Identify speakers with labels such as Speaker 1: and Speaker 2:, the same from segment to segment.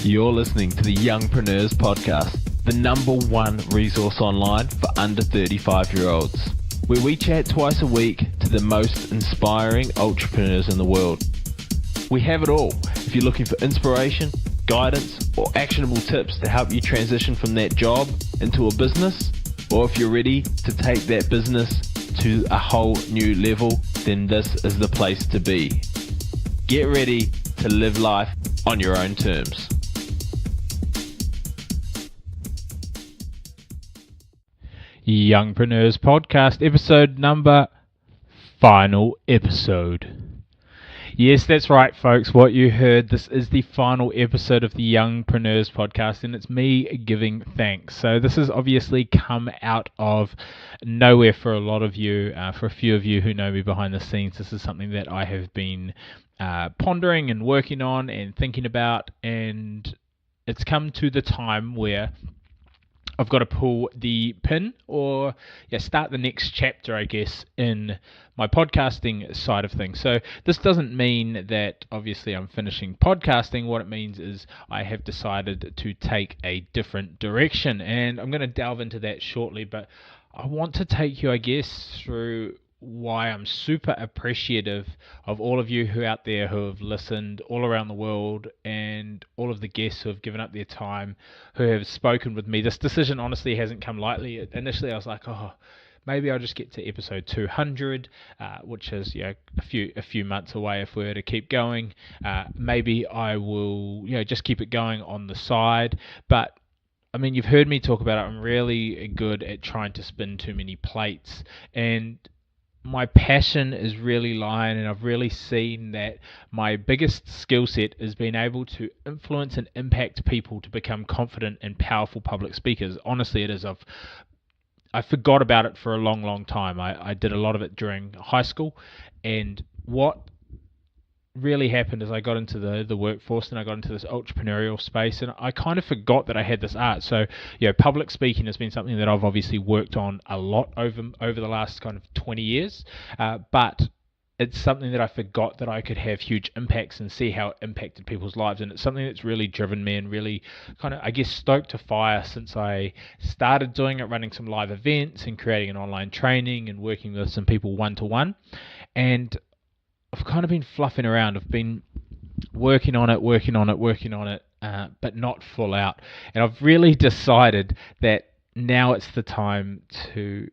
Speaker 1: You're listening to the Youngpreneurs podcast, the #1 resource online for under 35-year-olds, where we chat twice a week to the most inspiring entrepreneurs in the world. We have it all. If you're looking for inspiration, guidance, or actionable tips to help you transition from that job into a business, or if you're ready to take that business to a whole new level, then this is the place to be. Get ready to live life on your own terms.
Speaker 2: Youngpreneurs podcast episode number, final episode. Yes, that's right, folks. What you heard, this is the final episode of the Youngpreneurs podcast, and it's me giving thanks. So this has obviously come out of nowhere for a lot of you. For a few of you who know me behind the scenes, this is something that I have been pondering and working on and thinking about, and it's come to the time where I've got to pull the pin or start the next chapter, I guess, in my podcasting side of things. So this doesn't mean that obviously I'm finishing podcasting. What it means is I have decided to take a different direction, and I'm going to delve into that shortly, but I want to take you, I guess, through why I'm super appreciative of all of you who out there who have listened all around the world, and all of the guests who have given up their time, who have spoken with me. This decision honestly hasn't come lightly. Initially I was like, maybe I'll just get to episode 200, which is a few months away if we were to keep going. Maybe I will just keep it going on the side, but I mean, you've heard me talk about it. I'm really good at trying to spin too many plates, and my passion is really lying, and I've really seen that my biggest skill set is being able to influence and impact people to become confident and powerful public speakers. Honestly, it is. I forgot about it for a long, long time. I did a lot of it during high school, and what really happened is I got into the workforce, and I got into this entrepreneurial space, and I kind of forgot that I had this art. So public speaking has been something that I've obviously worked on a lot over the last kind of 20 years, but it's something that I forgot that I could have huge impacts and see how it impacted people's lives. And it's something that's really driven me and really kind of, I guess, stoked a fire since I started doing it, running some live events and creating an online training and working with some people one-to-one. And I've kind of been fluffing around. I've been working on it, but not full out. And I've really decided that now it's the time to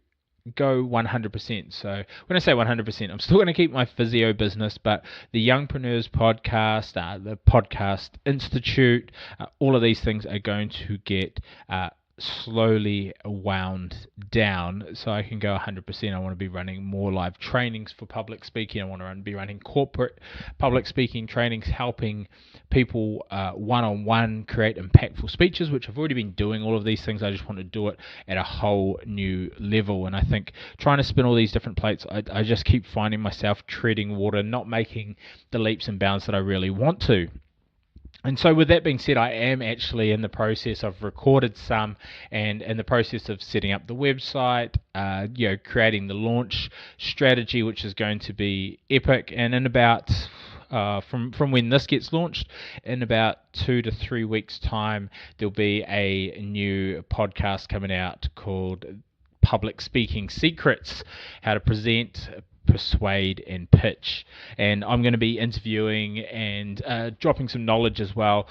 Speaker 2: go 100%. So when I say 100%, I'm still going to keep my physio business, but the Youngpreneurs podcast, the Podcast Institute, all of these things are going to get slowly wound down so I can go 100%. I want to be running more live trainings for public speaking. I want to be running corporate public speaking trainings, helping people one-on-one create impactful speeches, which I've already been doing all of these things. I just want to do it at a whole new level. And I think trying to spin all these different plates, I just keep finding myself treading water, not making the leaps and bounds that I really want to. And so with that being said, I am actually in the process of recorded some, and in the process of setting up the website, creating the launch strategy, which is going to be epic. And in about from when this gets launched, in about 2 to 3 weeks time, there'll be a new podcast coming out called Public Speaking Secrets: How to Present, Persuade and Pitch. And I'm going to be interviewing and dropping some knowledge as well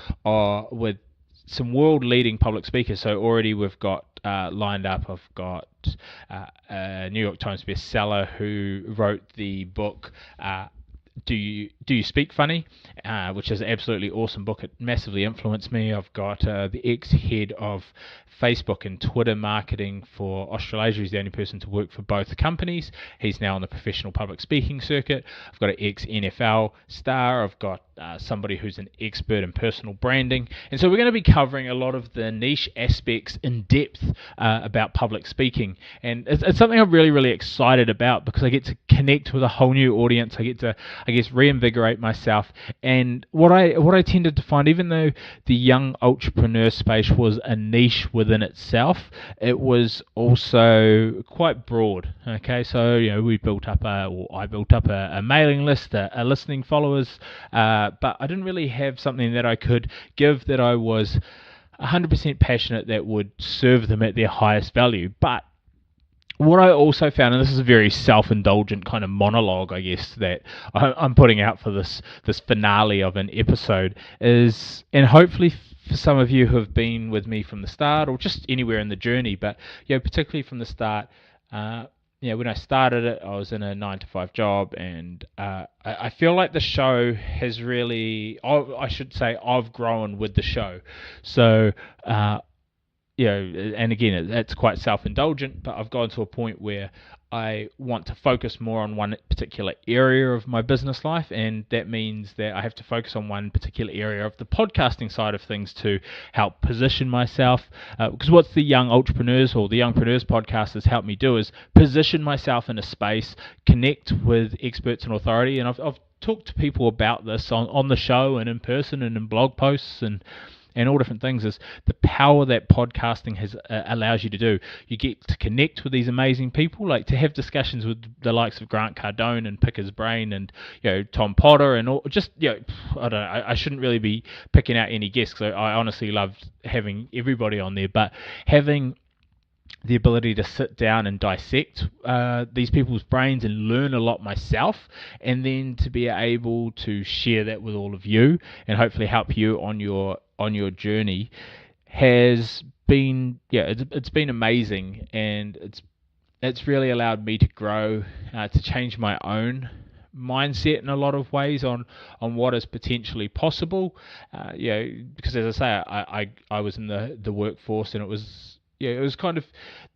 Speaker 2: with some world-leading public speakers. So already we've got lined up, I've got a New York Times bestseller who wrote the book Do You Speak Funny, which is an absolutely awesome book. It massively influenced me. I've got the ex-head of Facebook and Twitter marketing for Australasia. He's the only person to work for both companies. He's now on the professional public speaking circuit. I've got an ex-NFL star. I've got somebody who's an expert in personal branding. And so we're going to be covering a lot of the niche aspects in depth about public speaking. And it's something I'm really, really excited about, because I get to connect with a whole new audience. I get to I guess, reinvigorate myself. And what I tended to find, even though the young entrepreneur space was a niche within itself, it was also quite broad. Okay, so I built up a mailing list, a listening followers, but I didn't really have something that I could give that I was 100% passionate that would serve them at their highest value. But what I also found, and this is a very self-indulgent kind of monologue, I guess, that I'm putting out for this finale of an episode, is, and hopefully for some of you who have been with me from the start, or just anywhere in the journey, but particularly from the start, when I started it, I was in a 9-to-5 job, and I feel like the show has really, I should say, I've grown with the show. So, and again, it's quite self-indulgent, but I've gone to a point where I want to focus more on one particular area of my business life, and that means that I have to focus on one particular area of the podcasting side of things to help position myself. Because what the Young Entrepreneurs or the Youngpreneurs podcast has helped me do is position myself in a space, connect with experts and authority, and I've talked to people about this on the show and in person and in blog posts and all different things, is the power that podcasting has allows you to do. You get to connect with these amazing people, like to have discussions with the likes of Grant Cardone and pick his brain, and Tom Potter, and all. Just I don't know. I shouldn't really be picking out any guests, because I honestly loved having everybody on there, but having the ability to sit down and dissect these people's brains and learn a lot myself, and then to be able to share that with all of you and hopefully help you on your journey has been it's been amazing, and it's really allowed me to grow, to change my own mindset in a lot of ways on what is potentially possible. Because as I say, I was in the workforce, and it was kind of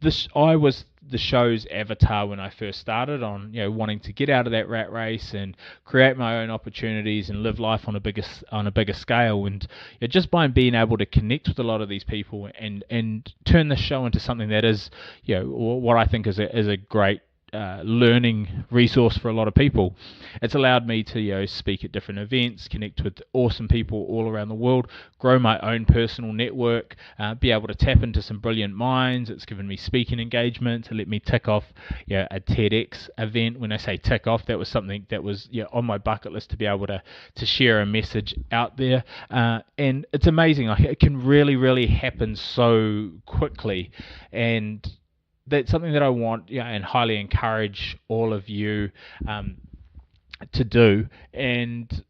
Speaker 2: this. I was the show's avatar when I first started on, wanting to get out of that rat race and create my own opportunities and live life on a bigger scale. And just by being able to connect with a lot of these people and turn the show into something that is, what I think is a great learning resource for a lot of people. It's allowed me to speak at different events, connect with awesome people all around the world, grow my own personal network, be able to tap into some brilliant minds. It's given me speaking engagement to let me tick off a TEDx event. When I say tick off, that was something that was on my bucket list, to be able to share a message out there. And it's amazing, like it can really happen so quickly, and that's something that I want and highly encourage all of you to do, and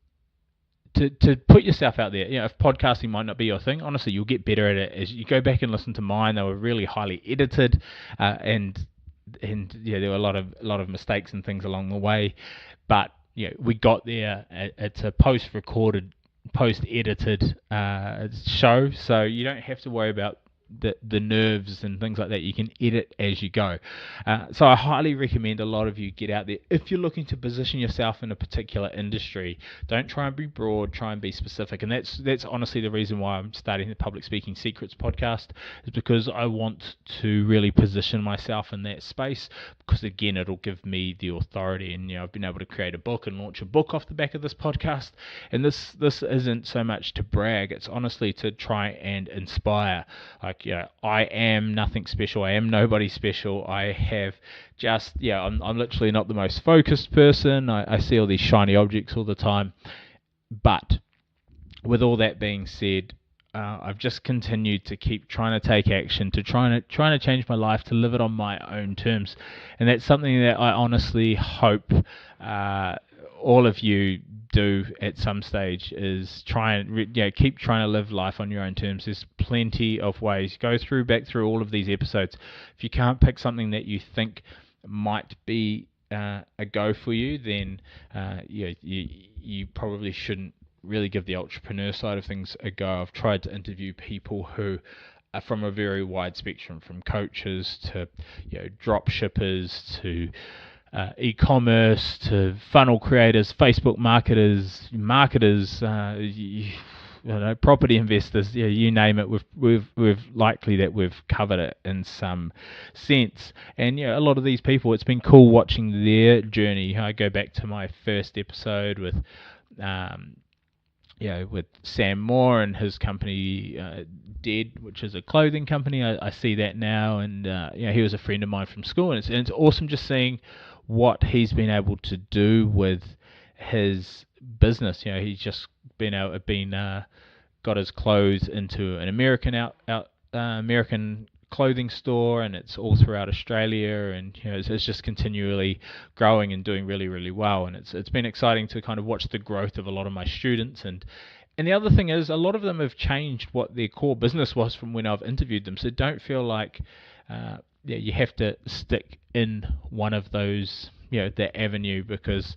Speaker 2: to put yourself out there. If podcasting might not be your thing, honestly, you'll get better at it as you go back and listen to mine. They were really highly edited, and there were a lot of mistakes and things along the way, but we got there. It's a post-recorded, post-edited show, so you don't have to worry about the nerves and things like that. You can edit as you go. So I highly recommend a lot of you get out there. If you're looking to position yourself in a particular industry, don't try and be broad, try and be specific. And that's honestly the reason why I'm starting the Public Speaking Secrets podcast, is because I want to really position myself in that space, because again, it'll give me the authority. And I've been able to create a book and launch a book off the back of this podcast. And this isn't so much to brag, it's honestly to try and inspire. Like, I am nothing special. I am nobody special. I have just, I'm literally not the most focused person. I see all these shiny objects all the time. But with all that being said, I've just continued to keep trying to take action, to trying to change my life, to live it on my own terms. And that's something that I honestly hope all of you do at some stage, is try and keep trying to live life on your own terms. There's plenty of ways. Go back through all of these episodes. If you can't pick something that you think might be a go for you, then you probably shouldn't really give the entrepreneur side of things a go. I've tried to interview people who are from a very wide spectrum, from coaches to drop shippers to e-commerce to funnel creators, Facebook marketers, property investors, you name it. We've likely that we've covered it in some sense. And a lot of these people, it's been cool watching their journey. I go back to my first episode with with Sam Moore and his company Dead, which is a clothing company. I see that now, and he was a friend of mine from school, and it's awesome just seeing what he's been able to do with his business. He's just got his clothes into an American clothing store, and it's all throughout Australia, and it's just continually growing and doing really, really well. And it's been exciting to kind of watch the growth of a lot of my students. And the other thing is, a lot of them have changed what their core business was from when I've interviewed them. So don't feel like you have to stick in one of those, that avenue, because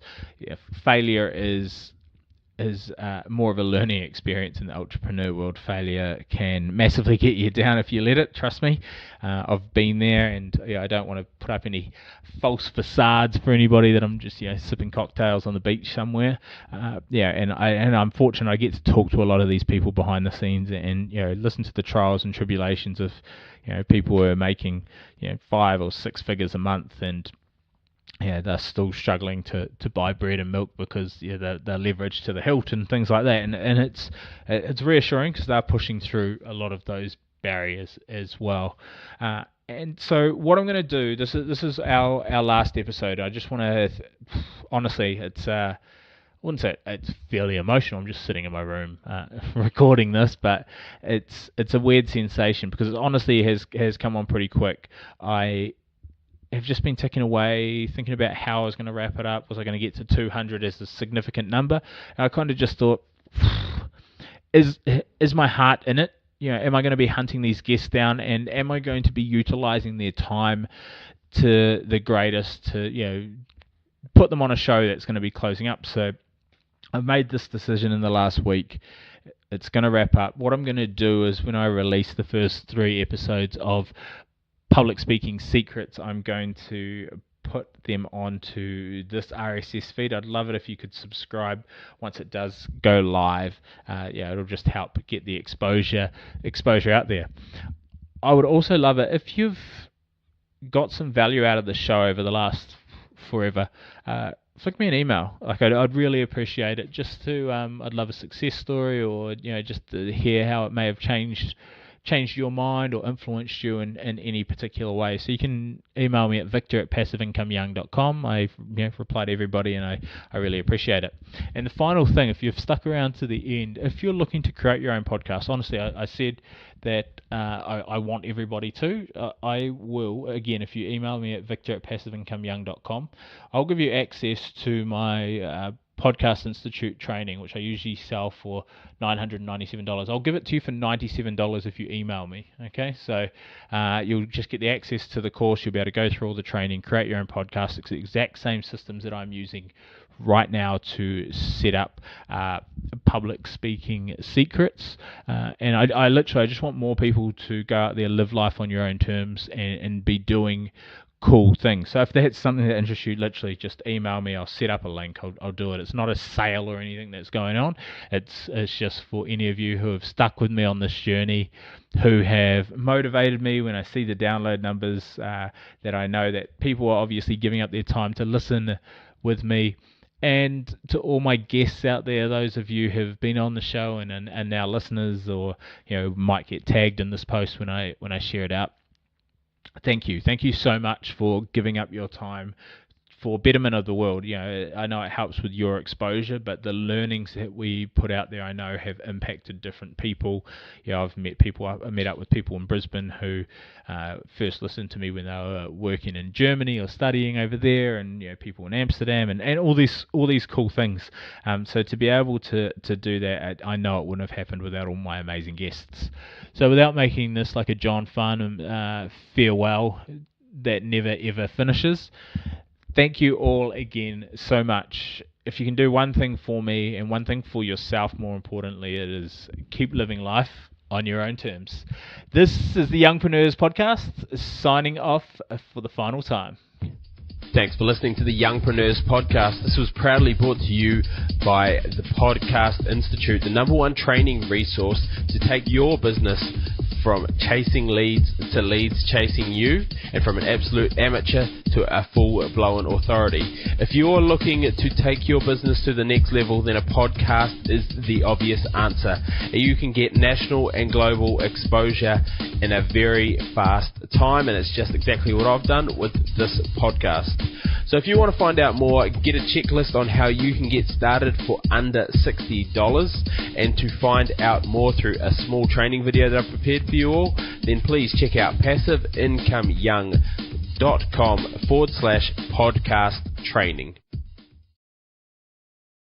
Speaker 2: failure is more of a learning experience in the entrepreneur world. Failure can massively get you down if you let it. Trust me, I've been there, and I don't want to put up any false facades for anybody that I'm just sipping cocktails on the beach somewhere. And I'm fortunate I get to talk to a lot of these people behind the scenes, and listen to the trials and tribulations of people who are making 5 or 6 figures a month, and they're still struggling to buy bread and milk because they're leveraged to the hilt and things like that. And it's reassuring because they're pushing through a lot of those barriers as well. And so what I'm going to do, this is our last episode. I just want to, honestly, I wouldn't say it's fairly emotional. I'm just sitting in my room recording this, but it's a weird sensation because it honestly has come on pretty quick. I've just been ticking away, thinking about how I was going to wrap it up. Was I going to get to 200 as a significant number? And I kind of just thought, is my heart in it? Am I going to be hunting these guests down, and am I going to be utilizing their time to the greatest to put them on a show that's going to be closing up? So I've made this decision in the last week. It's going to wrap up. What I'm going to do is, when I release the first 3 episodes of Public Speaking Secrets, I'm going to put them onto this RSS feed. I'd love it if you could subscribe once it does go live. It'll just help get the exposure out there. I would also love it if you've got some value out of the show over the last forever. Flick me an email. I'd really appreciate it. Just to I'd love a success story, or just to hear how it may have changed your mind or influenced you in any particular way. So you can email me at victor@passiveincomeyoung.com. I reply to everybody, and I really appreciate it. And the final thing, if you've stuck around to the end, if you're looking to create your own podcast, honestly, I said that I want everybody to. I will, again, if you email me at victor@passiveincomeyoung.com, I'll give you access to my Podcast Institute training, which I usually sell for $997. I'll give it to you for $97 if you email me. Okay, so you'll just get the access to the course. You'll be able to go through all the training, create your own podcast. It's the exact same systems that I'm using right now to set up Public Speaking Secrets. And I literally just want more people to go out there, live life on your own terms, and be doing cool things. So if that's something that interests you, literally just email me. I'll set up a link. I'll do it. It's not a sale or anything that's going on. It's just for any of you who have stuck with me on this journey, who have motivated me when I see the download numbers, that I know that people are obviously giving up their time to listen with me. And to all my guests out there, those of you who have been on the show and now listeners, or might get tagged in this post when I share it out. Thank you so much for giving up your time for betterment of the world. I know it helps with your exposure, but the learnings that we put out there, I know, have impacted different people. I've met up with people in Brisbane who first listened to me when they were working in Germany or studying over there, and people in Amsterdam, and all these cool things. So to be able to do that, I know it wouldn't have happened without all my amazing guests. So without making this like a John Farnham farewell that never ever finishes, thank you all again so much. If you can do one thing for me, and one thing for yourself more importantly, it is keep living life on your own terms. This is the Youngpreneurs podcast, signing off for the final time.
Speaker 1: Thanks for listening to the Youngpreneurs podcast. This was proudly brought to you by the Podcast Institute, the number one training resource to take your business from chasing leads to leads chasing you, and from an absolute amateur to a full-blown authority. If you're looking to take your business to the next level, then a podcast is the obvious answer. You can get national and global exposure in a very fast time, and it's just exactly what I've done with this podcast. So if you want to find out more, get a checklist on how you can get started for under $60, and to find out more through a small training video that I've prepared for you all, then please check out passiveincomeyoung.com/podcast training.